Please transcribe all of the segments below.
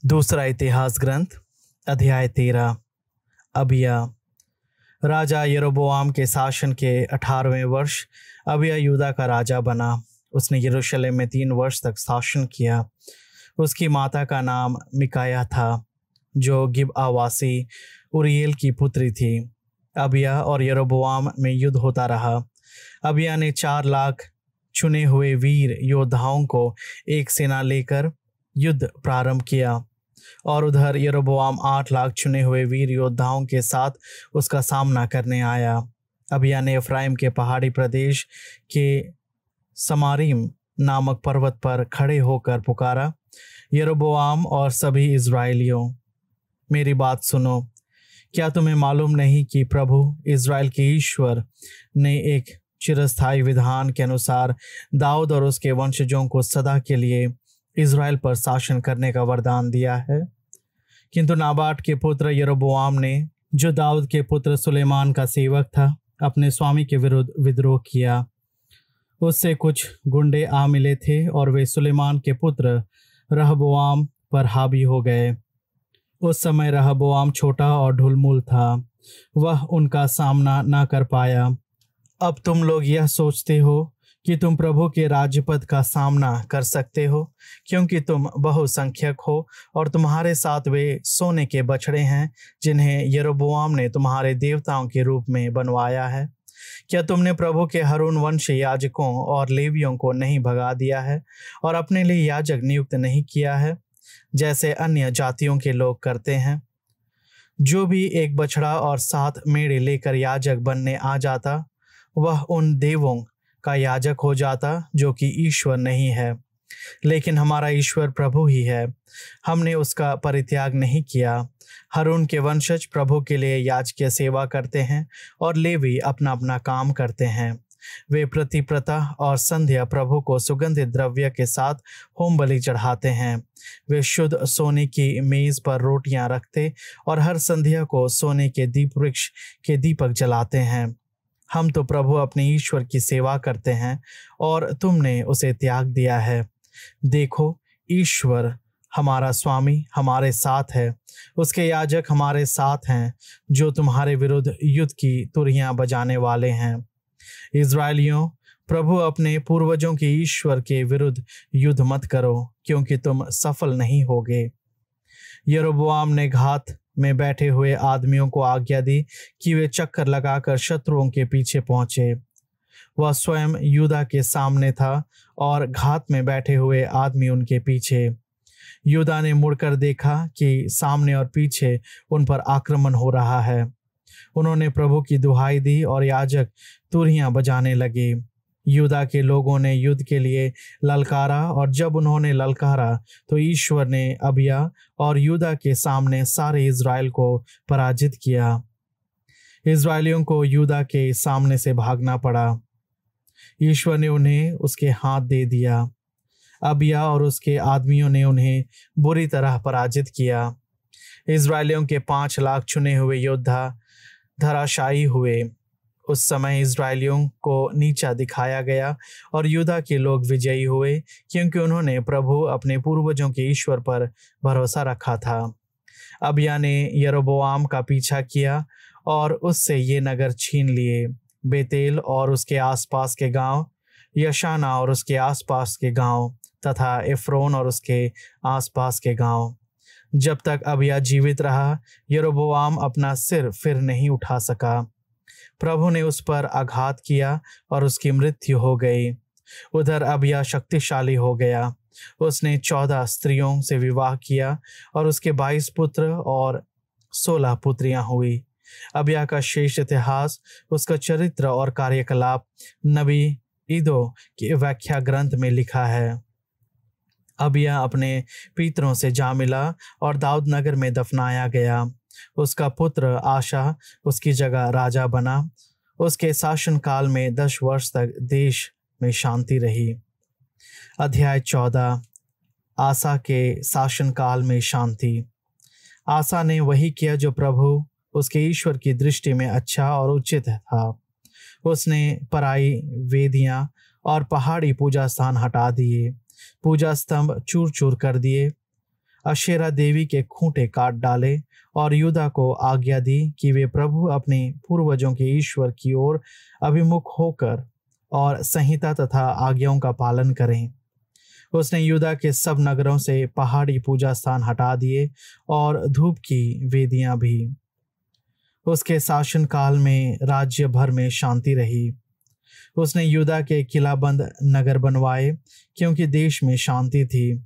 दूसरा इतिहास ग्रंथ अध्याय 13। अबिया। राजा यरोबोआम के शासन के 18वें वर्ष अबिया यूदा का राजा बना। उसने यरूशलेम में 3 वर्ष तक शासन किया। उसकी माता का नाम मिकाया था, जो गिबआवासी उरिएल की पुत्री थी। अबिया और यरोबोआम में युद्ध होता रहा। अबिया ने 4 लाख चुने हुए वीर योद्धाओं को एक सेना लेकर युद्ध प्रारंभ किया, और उधर यरोबोआम 8 लाख चुने हुए वीर योद्धाओं के साथ उसका सामना करने आया। अबिया ने एफ्राइम के पहाड़ी प्रदेश के समारीम नामक पर्वत पर खड़े होकर पुकारा, यरोबोआम और सभी इज़राइलियों, मेरी बात सुनो। क्या तुम्हें मालूम नहीं कि प्रभु इज़राइल के ईश्वर ने एक चिरस्थायी विधान के अनुसार दाऊद और उसके वंशजों को सदा के लिए इज़राइल पर शासन करने का वरदान दिया है? किंतु नाबाट के पुत्र यरोबोआम ने, जो दाऊद के पुत्र सुलेमान का सेवक था, अपने स्वामी के विरुद्ध विद्रोह किया। उससे कुछ गुंडे आ मिले थे और वे सुलेमान के पुत्र रहबोआम पर हावी हो गए। उस समय रहबोआम छोटा और ढुलमुल था, वह उनका सामना न कर पाया। अब तुम लोग यह सोचते हो कि तुम प्रभु के राज्यपद का सामना कर सकते हो, क्योंकि तुम बहुसंख्यक हो और तुम्हारे साथ वे सोने के बछड़े हैं जिन्हें यरोबोआम ने तुम्हारे देवताओं के रूप में बनवाया है। क्या तुमने प्रभु के हारून वंशी याजकों और लेवियों को नहीं भगा दिया है और अपने लिए याजक नियुक्त नहीं किया है, जैसे अन्य जातियों के लोग करते हैं? जो भी एक बछड़ा और 7 मेढ़े लेकर याजक बनने आ जाता, वह उन देवों का याजक हो जाता जो कि ईश्वर नहीं है, लेकिन हमारा ईश्वर प्रभु ही है। हमने उसका परित्याग नहीं किया। हारून के वंशज प्रभु के लिए याजकीय सेवा करते हैं और लेवी अपना अपना काम करते हैं। वे प्रति प्रातः और संध्या प्रभु को सुगंधित द्रव्य के साथ होम बलि चढ़ाते हैं। वे शुद्ध सोने की मेज पर रोटियां रखते और हर संध्या को सोने के दीप वृक्ष के दीपक जलाते हैं। हम तो प्रभु अपने ईश्वर की सेवा करते हैं और तुमने उसे त्याग दिया है। देखो, ईश्वर हमारा स्वामी हमारे साथ है। उसके याजक हमारे साथ हैं, जो तुम्हारे विरुद्ध युद्ध की तुरहियां बजाने वाले हैं। इज़राइलियों, प्रभु अपने पूर्वजों के ईश्वर के विरुद्ध युद्ध मत करो, क्योंकि तुम सफल नहीं होगे। यरोबोआम ने घात में बैठे हुए आदमियों को आज्ञा दी कि वे चक्कर लगाकर शत्रुओं के पीछे पहुंचे। वह स्वयं यूदा के सामने था और घात में बैठे हुए आदमी उनके पीछे। यूदा ने मुड़कर देखा कि सामने और पीछे उन पर आक्रमण हो रहा है। उन्होंने प्रभु की दुहाई दी और याजक तुरहियां बजाने लगे। यूदा के लोगों ने युद्ध के लिए ललकारा, और जब उन्होंने ललकारा तो ईश्वर ने अबिया और यूदा के सामने सारे इज़राइल को पराजित किया। इज़राइलियों को यूदा के सामने से भागना पड़ा। ईश्वर ने उन्हें उसके हाथ दे दिया। अबिया और उसके आदमियों ने उन्हें बुरी तरह पराजित किया। इज़राइलियों के 5 लाख चुने हुए योद्धा धराशायी हुए। उस समय इज़राइलियों को नीचा दिखाया गया और यूदा के लोग विजयी हुए, क्योंकि उन्होंने प्रभु अपने पूर्वजों के ईश्वर पर भरोसा रखा था। अबिया ने यरोबोआम का पीछा किया और उससे ये नगर छीन लिए, बेतेल और उसके आसपास के गांव, यशाना और उसके आसपास के गांव, तथा एफ्रोन और उसके आसपास के गांव। जब तक अबिया जीवित रहा, यरोबोआम अपना सिर फिर नहीं उठा सका। प्रभु ने उस पर आघात किया और उसकी मृत्यु हो गई। उधर अबिया शक्तिशाली हो गया। उसने 14 स्त्रियों से विवाह किया और उसके 22 पुत्र और 16 पुत्रियां हुई। अबिया का शेष इतिहास, उसका चरित्र और कार्यकलाप नबी ईदो के व्याख्या ग्रंथ में लिखा है। अबिया अपने पितरों से जा मिला और दाऊद नगर में दफनाया गया। उसका पुत्र आशा उसकी जगह राजा बना। उसके शासनकाल में 10 वर्ष तक देश में शांति रही। अध्याय 14। आसा के शासनकाल में शांति। आसा ने वही किया जो प्रभु उसके ईश्वर की दृष्टि में अच्छा और उचित था। उसने पराई वेदियां और पहाड़ी पूजा स्थान हटा दिए, पूजा स्तंभ चूर चूर कर दिए। अशेरा देवी के खूंटे काट डाले और यूदा को आज्ञा दी कि वे प्रभु अपने पूर्वजों के ईश्वर की ओर अभिमुख होकर और संहिता तथा आज्ञाओं का पालन करें। उसने यूदा के सब नगरों से पहाड़ी पूजा स्थान हटा दिए और धूप की वेदियां भी। उसके शासनकाल में राज्य भर में शांति रही। उसने यूदा के किलाबंद नगर बनवाए क्योंकि देश में शांति थी।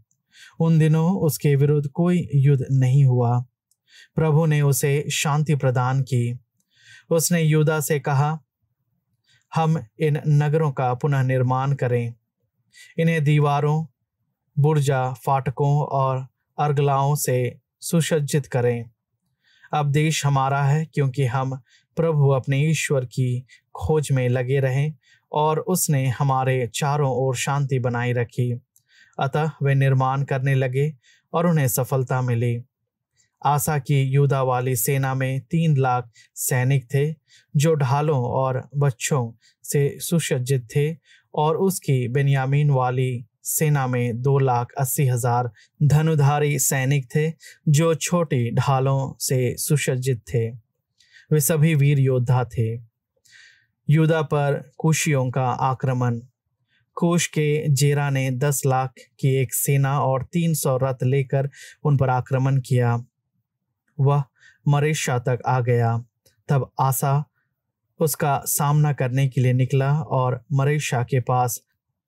उन दिनों उसके विरुद्ध कोई युद्ध नहीं हुआ। प्रभु ने उसे शांति प्रदान की। उसने यूदा से कहा, हम इन नगरों का पुनः निर्माण करें, इन्हें दीवारों, बुर्जा, फाटकों और अर्गलाओं से सुसज्जित करें। अब देश हमारा है क्योंकि हम प्रभु अपने ईश्वर की खोज में लगे रहें और उसने हमारे चारों ओर शांति बनाई रखी। अतः वे निर्माण करने लगे और उन्हें सफलता मिली। आसा की यूदा वाली सेना में 3 लाख सैनिक थे जो ढालों और बच्चों से सुसज्जित थे, और उसकी बेन्यामीन वाली सेना में 2,80,000 धनुधारी सैनिक थे जो छोटी ढालों से सुसज्जित थे। वे सभी वीर योद्धा थे। यूदा पर कुशियों का आक्रमण। कुश के जेरा ने 10 लाख की एक सेना और 300 रथ लेकर उन पर आक्रमण किया। वह मरेशा तक आ गया। तब आसा उसका सामना करने के लिए निकला और मरेशा के पास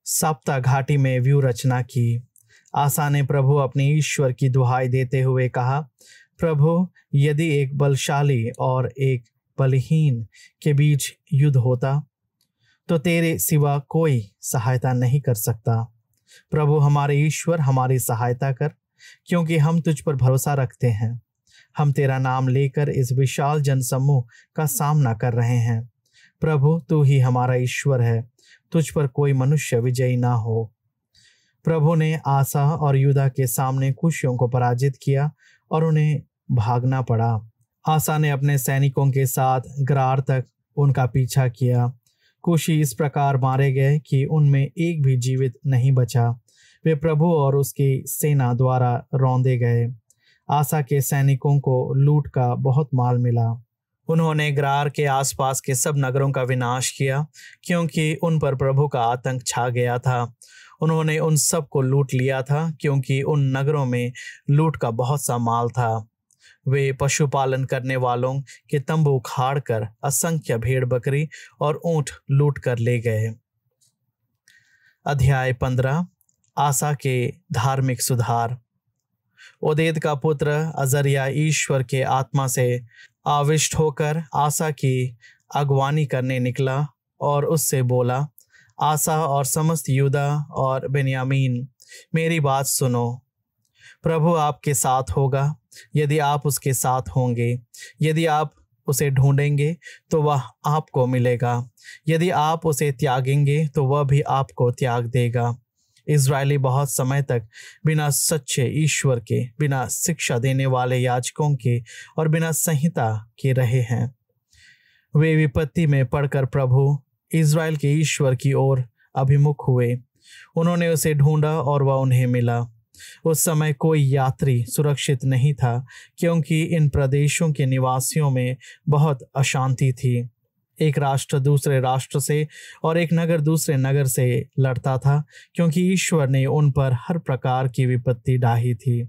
सप्ता घाटी में व्यूह रचना की। आसा ने प्रभु अपने ईश्वर की दुहाई देते हुए कहा, प्रभु, यदि एक बलशाली और एक बलहीन के बीच युद्ध होता तो तेरे सिवा कोई सहायता नहीं कर सकता। प्रभु हमारे ईश्वर, हमारी सहायता कर, क्योंकि हम तुझ पर भरोसा रखते हैं। हम तेरा नाम लेकर इस विशाल जनसमूह का सामना कर रहे हैं। प्रभु, तू ही हमारा ईश्वर है, तुझ पर कोई मनुष्य विजयी ना हो। प्रभु ने आसा और यूदा के सामने कुशियों को पराजित किया और उन्हें भागना पड़ा। आसा ने अपने सैनिकों के साथ गरार तक उनका पीछा किया। कुशी इस प्रकार मारे गए कि उनमें एक भी जीवित नहीं बचा। वे प्रभु और उसकी सेना द्वारा रौंदे गए। आसा के सैनिकों को लूट का बहुत माल मिला। उन्होंने गरार के आसपास के सब नगरों का विनाश किया क्योंकि उन पर प्रभु का आतंक छा गया था। उन्होंने उन सब को लूट लिया था क्योंकि उन नगरों में लूट का बहुत सा माल था। वे पशुपालन करने वालों के तंबू उखाड़ कर असंख्य भेड़ बकरी और ऊंट लूट कर ले गए। अध्याय 15। आसा के धार्मिक सुधार। ओदेद का पुत्र अजरिया ईश्वर के आत्मा से आविष्ट होकर आसा की अगवानी करने निकला और उससे बोला, आसा और समस्त यूदा और बेन्यामीन, मेरी बात सुनो। प्रभु आपके साथ होगा यदि आप उसके साथ होंगे। यदि आप उसे ढूंढेंगे तो वह आपको मिलेगा। यदि आप उसे त्यागेंगे तो वह भी आपको त्याग देगा। इज़राइली बहुत समय तक बिना सच्चे ईश्वर के, बिना शिक्षा देने वाले याजकों के और बिना संहिता के रहे हैं। वे विपत्ति में पड़कर प्रभु इज़राइल के ईश्वर की ओर अभिमुख हुए। उन्होंने उसे ढूंढा और वह उन्हें मिला। उस समय कोई यात्री सुरक्षित नहीं था क्योंकि इन प्रदेशों के निवासियों में बहुत अशांति थी। एक राष्ट्र दूसरे राष्ट्र से और एक नगर दूसरे नगर से लड़ता था क्योंकि ईश्वर ने उन पर हर प्रकार की विपत्ति डाही थी।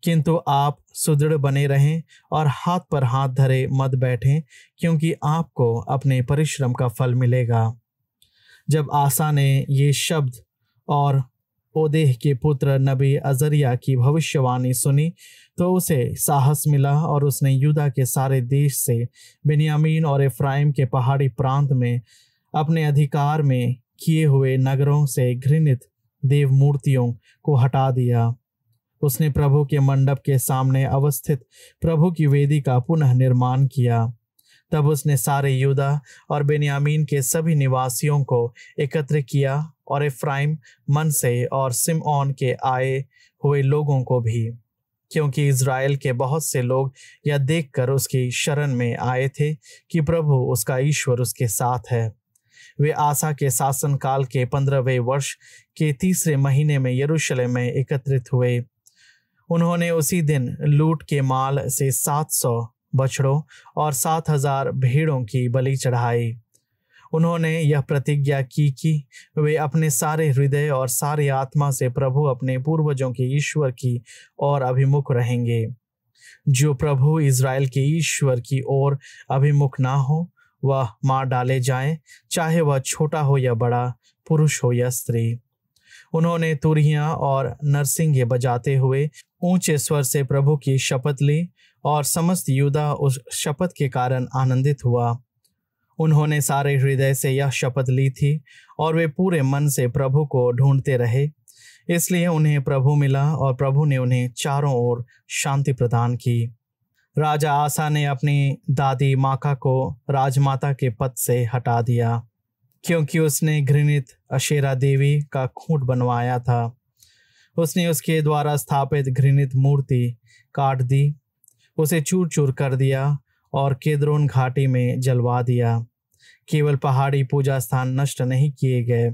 किंतु आप सुदृढ़ बने रहें और हाथ पर हाथ धरे मत बैठें, क्योंकि आपको अपने परिश्रम का फल मिलेगा। जब आसा ने ये शब्द और ओदेह के पुत्र नबी अजरिया की भविष्यवाणी सुनी तो उसे साहस मिला और उसने यूदा के सारे देश से बेन्यामीन और एफ्राइम के पहाड़ी प्रांत में अपने अधिकार में किए हुए नगरों से घृणित देव मूर्तियों को हटा दिया। उसने प्रभु के मंडप के सामने अवस्थित प्रभु की वेदी का पुनः निर्माण किया। तब उसने सारे यूदा और बेन्यामीन के सभी निवासियों को एकत्र किया और एफ्राइम, मनसे और सिमओन के आए हुए लोगों को भी, क्योंकि इज़राइल के बहुत से लोग यह देखकर उसकी शरण में आए थे कि प्रभु उसका ईश्वर उसके साथ है। वे आसा के शासनकाल के 15वें वर्ष के 3 महीने में यरूशलेम में एकत्रित हुए। उन्होंने उसी दिन लूट के माल से 700 बछड़ों और 7,000 भेड़ों की बलि चढ़ाई। उन्होंने यह प्रतिज्ञा की कि वे अपने सारे हृदय और सारी आत्मा से प्रभु अपने पूर्वजों के ईश्वर की ओर अभिमुख रहेंगे। जो प्रभु इज़राइल के ईश्वर की ओर अभिमुख ना हो वह मार डाले जाए, चाहे वह छोटा हो या बड़ा, पुरुष हो या स्त्री। उन्होंने तुरहियां और नरसिंगे बजाते हुए ऊंचे स्वर से प्रभु की शपथ ली और समस्त यूदा उस शपथ के कारण आनंदित हुआ। उन्होंने सारे हृदय से यह शपथ ली थी और वे पूरे मन से प्रभु को ढूंढते रहे। इसलिए उन्हें प्रभु मिला और प्रभु ने उन्हें चारों ओर शांति प्रदान की। राजा आसा ने अपनी दादी माका को राजमाता के पद से हटा दिया, क्योंकि उसने घृणित अशेरा देवी का खूंट बनवाया था। उसने उसके द्वारा स्थापित घृणित मूर्ति काट दी, उसे चूर चूर कर दिया और केद्रोन घाटी में जलवा दिया। केवल पहाड़ी पूजा स्थान नष्ट नहीं किए गए।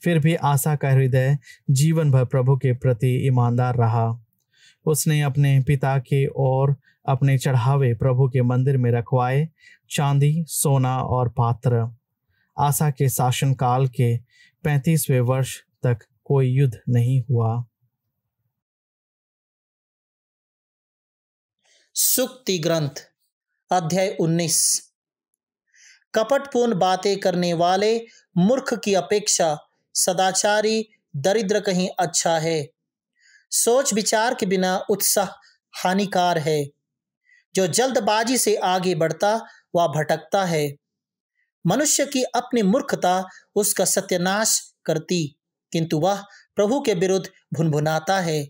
फिर भी आसा का हृदय जीवन भर प्रभु के प्रति ईमानदार रहा। उसने अपने पिता के और अपने चढ़ावे प्रभु के मंदिर में रखवाए, चांदी, सोना और पात्र। आसा के शासनकाल के 35वें वर्ष तक कोई युद्ध नहीं हुआ। सुक्ति ग्रंथ अध्याय 19। कपटपूर्ण बातें करने वाले मूर्ख की अपेक्षा सदाचारी दरिद्र कहीं अच्छा है। सोच विचार के बिना उत्साह हानिकार है। जो जल्दबाजी से आगे बढ़ता वह भटकता है। मनुष्य की अपनी मूर्खता उसका सत्यानाश करती, किंतु वह प्रभु के विरुद्ध भुनभुनाता है।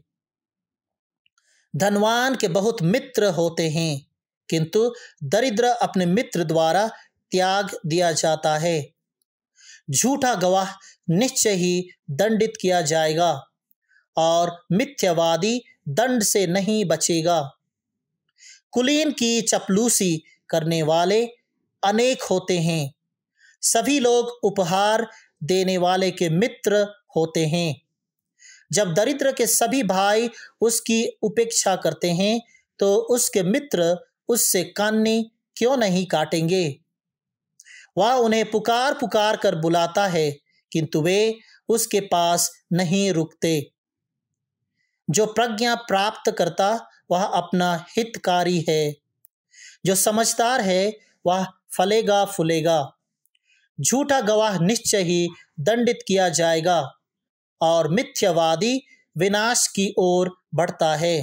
धनवान के बहुत मित्र होते हैं, किंतु दरिद्र अपने मित्र द्वारा त्याग दिया जाता है। झूठा गवाह निश्चय ही दंडित किया जाएगा और मिथ्यावादी दंड से नहीं बचेगा। कुलीन की चपलूसी करने वाले अनेक होते हैं। सभी लोग उपहार देने वाले के मित्र होते हैं। जब दरिद्र के सभी भाई उसकी उपेक्षा करते हैं तो उसके मित्र उससे कान्नी क्यों नहीं काटेंगे। वह उन्हें पुकार पुकार कर बुलाता है, किंतु वे उसके पास नहीं रुकते। जो प्रज्ञा प्राप्त करता वह अपना हितकारी है। जो समझदार है वह फलेगा फूलेगा। झूठा गवाह निश्चय ही दंडित किया जाएगा और मिथ्यावादी विनाश की ओर बढ़ता है।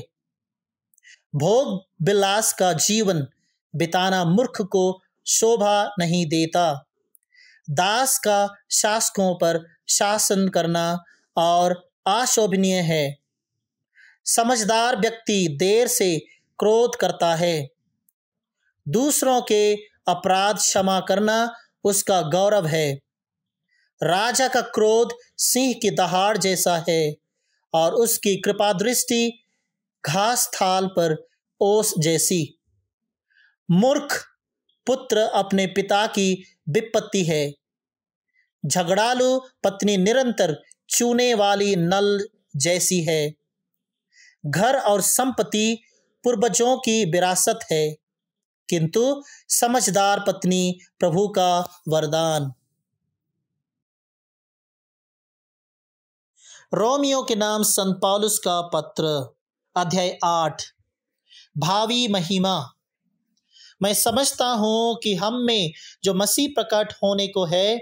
भोग विलास का जीवन बिताना मूर्ख को शोभा नहीं देता। दास का शासकों पर शासन करना और अशोभनीय है। समझदार व्यक्ति देर से क्रोध करता है। दूसरों के अपराध क्षमा करना उसका गौरव है। राजा का क्रोध सिंह की दहाड़ जैसा है और उसकी कृपा दृष्टि घास थाल पर ओस जैसी। मूर्ख पुत्र अपने पिता की विपत्ति है। झगड़ालू पत्नी निरंतर चूने वाली नल जैसी है। घर और संपत्ति पूर्वजों की विरासत है, किंतु समझदार पत्नी प्रभु का वरदान। रोमियो के नाम संत पौलुस का पत्र अध्याय 8। भावी महिमा। मैं समझता हूं कि हम में जो मसीह प्रकट होने को है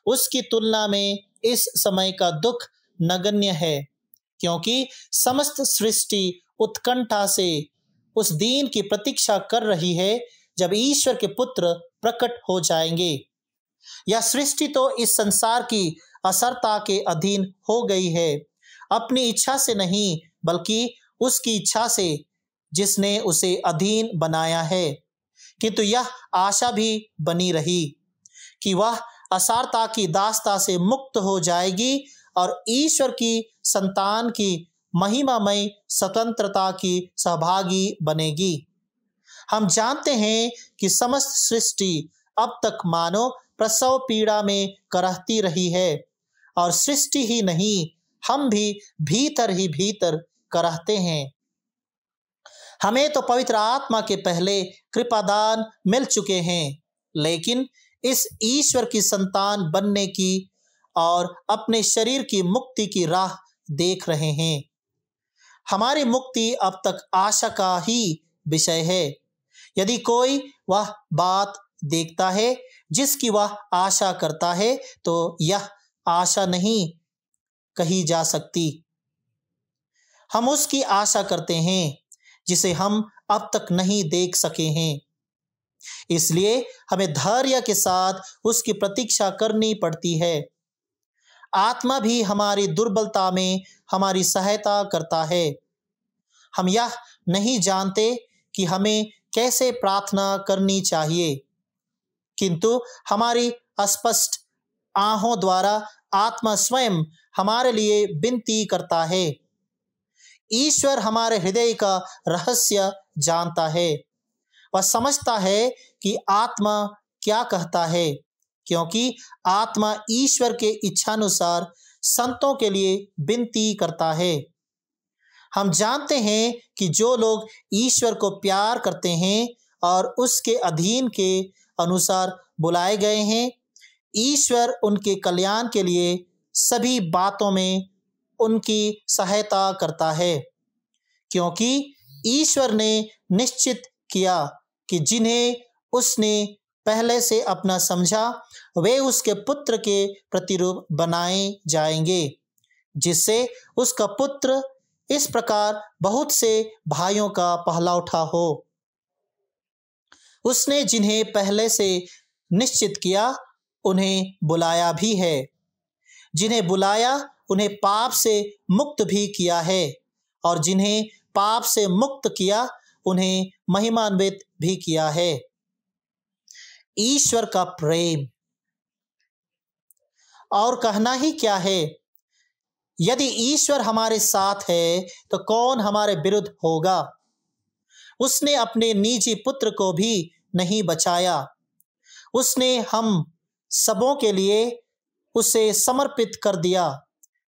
उसकी तुलना में इस समय का दुख नगण्य है, क्योंकि समस्त सृष्टि उत्कंठा से उस दिन की प्रतीक्षा कर रही है जब ईश्वर के पुत्र प्रकट हो जाएंगे। यह सृष्टि तो इस संसार की असरता के अधीन हो गई है, अपनी इच्छा से नहीं बल्कि उसकी इच्छा से जिसने उसे अधीन बनाया है। किंतु यह आशा भी बनी रही कि वह असारता की दासता से मुक्त हो जाएगी और ईश्वर की संतान की महिमामय स्वतंत्रता की सहभागी बनेगी। हम जानते हैं कि समस्त सृष्टि अब तक मानो प्रसव पीड़ा में करहती रही है, और सृष्टि ही नहीं हम भी भीतर ही भीतर करहते हैं। हमें तो पवित्र आत्मा के पहले कृपादान मिल चुके हैं, लेकिन इस ईश्वर की संतान बनने की और अपने शरीर की मुक्ति की राह देख रहे हैं। हमारी मुक्ति अब तक आशा का ही विषय है। यदि कोई वह बात देखता है जिसकी वह आशा करता है, तो यह आशा नहीं कही जा सकती। हम उसकी आशा करते हैं जिसे हम अब तक नहीं देख सके हैं। इसलिए हमें धैर्य के साथ उसकी प्रतीक्षा करनी पड़ती है। आत्मा भी हमारी दुर्बलता में हमारी सहायता करता है। हम यह नहीं जानते कि हमें कैसे प्रार्थना करनी चाहिए, किंतु हमारी अस्पष्ट आहों द्वारा आत्मा स्वयं हमारे लिए विनती करता है। ईश्वर हमारे हृदय का रहस्य जानता है। वह समझता है कि आत्मा क्या कहता है, क्योंकि आत्मा ईश्वर के इच्छानुसार संतों के लिए विनती करता है। हम जानते हैं कि जो लोग ईश्वर को प्यार करते हैं और उसके अधीन के अनुसार बुलाए गए हैं, ईश्वर उनके कल्याण के लिए सभी बातों में उनकी सहायता करता है, क्योंकि ईश्वर ने निश्चित किया कि जिन्हें उसने पहले से अपना समझा वे उसके पुत्र के प्रतिरूप बनाए जाएंगे, जिससे उसका पुत्र इस प्रकार बहुत से भाइयों का पहलौठा हो। उसने जिन्हें पहले से निश्चित किया उन्हें बुलाया भी है। जिन्हें बुलाया उन्हें पाप से मुक्त भी किया है, और जिन्हें पाप से मुक्त किया उन्हें महिमान्वित भी किया है। ईश्वर का प्रेम और कहना ही क्या है। यदि ईश्वर हमारे साथ है तो कौन हमारे विरुद्ध होगा। उसने अपने निजी पुत्र को भी नहीं बचाया, उसने हम सबों के लिए उसे समर्पित कर दिया,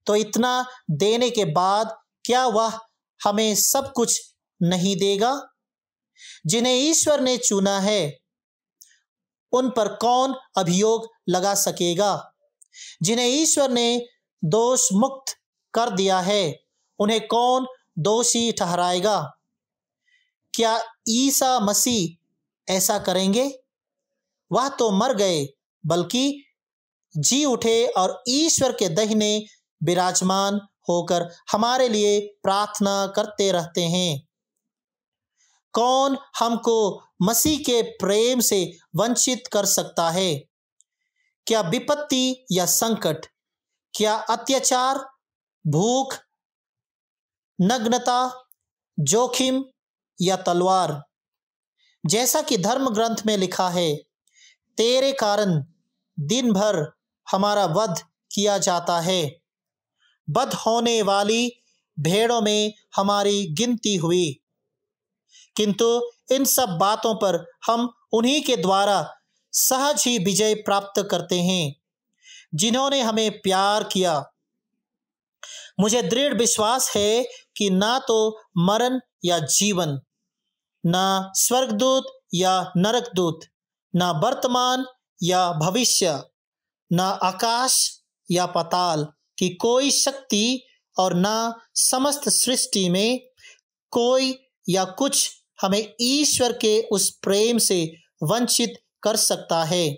तो इतना देने के बाद क्या वह हमें सब कुछ नहीं देगा। जिन्हें ईश्वर ने चुना है उन पर कौन अभियोग लगा सकेगा। जिन्हें ईश्वर ने दोष मुक्त कर दिया है उन्हें कौन दोषी ठहराएगा। क्या ईसा मसीह ऐसा करेंगे? वह तो मर गए, बल्कि जी उठे और ईश्वर के दाहिने विराजमान होकर हमारे लिए प्रार्थना करते रहते हैं। कौन हमको मसीह के प्रेम से वंचित कर सकता है? क्या विपत्ति या संकट, क्या अत्याचार, भूख, नग्नता, जोखिम या तलवार? जैसा कि धर्म ग्रंथ में लिखा है, तेरे कारण दिन भर हमारा वध किया जाता है, वध होने वाली भेड़ों में हमारी गिनती हुई। किंतु इन सब बातों पर हम उन्हीं के द्वारा सहज ही विजय प्राप्त करते हैं जिन्होंने हमें प्यार किया। मुझे दृढ़ विश्वास है कि ना तो मरण या जीवन, ना स्वर्गदूत या नरकदूत, ना वर्तमान या भविष्य, ना आकाश या पाताल की कोई शक्ति और ना समस्त सृष्टि में कोई या कुछ हमें ईश्वर के उस प्रेम से वंचित कर सकता है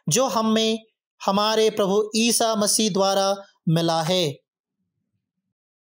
जो हमें हमारे प्रभु ईसा मसीह द्वारा मिला है।